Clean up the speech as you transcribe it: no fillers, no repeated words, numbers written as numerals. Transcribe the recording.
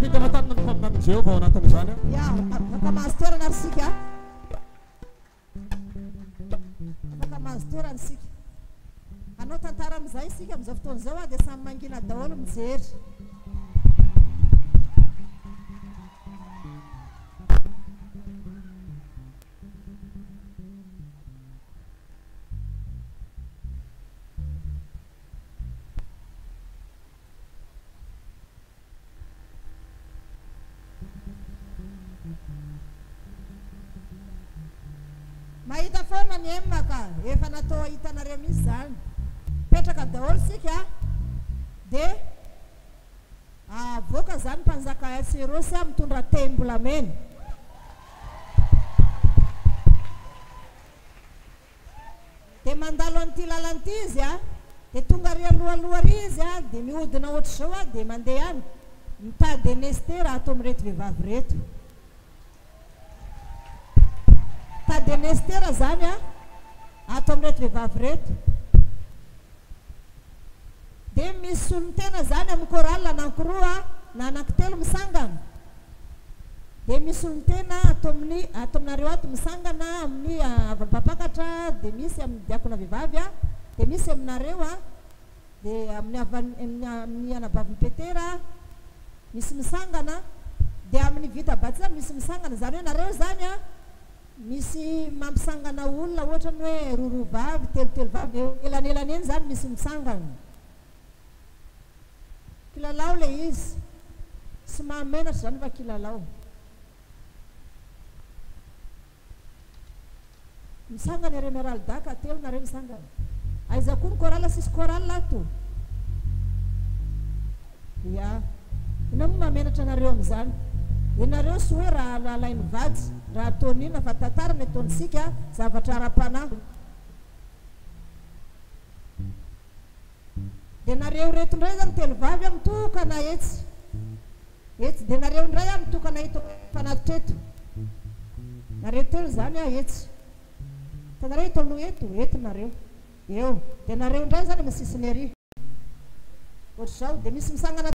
Afaka matanana amin'izay vao anatin'izany ya afaka mahazo toerana ary sika afaka mahazo toerana sika anao tantara amin'izay sika amin'izao fotoana izao dia samy mangina daholo mijery mahita foana ny emaka efa natao hitanareo misy zany petraka daholo sika dia avoaka zany mpanjaka Atsirosy mitondra teny-bolamena dia mandalo an'ity lalana ity izy dia tonga ry alohaloha ry izy dia mihodina ohatr'izao dia mandeha any mitady an'esy raha atao amin'reto vehivavy reto tady anestera zany atao amin'reto vehivavy reto dia misy solon-tena zany amin'ny koraly anankoroa na anankitelo misangana dia misy solon-tena atao aminareo ato misangana amin'ny avy-papakatra dia misy amin'ny diakona vehivavy dia misy aminareo dia amin'ny anabavin'ny petera misy misangana dia amin'ny vita batisa misy misangana zany hoe nareo zany misy mampisangana olona ohatra ny hoe roa vavy telo vavy elanelany eny zany misy misangana kilalao le izy sy mahamenatra zany fa kilalao misangana ere meraldaka telo nareo misangana aiza koa ny korala sisy korala ato ya ina moa mahamenatra nareo amin'izany ianareo sy hoe raha alainy vady raha ataon'ina fa tantara ny ataontsika zavatra ara-panahy dia nareo reto indray zany telo vavy mitokana etsy dia nareo indray mitokana eto fanatitra eto nareo telo zany etsy tanareo eto aloha eto nareo eo dia nareo indray zany amin'ny sisiny ery ohatr'izao dia misy misangana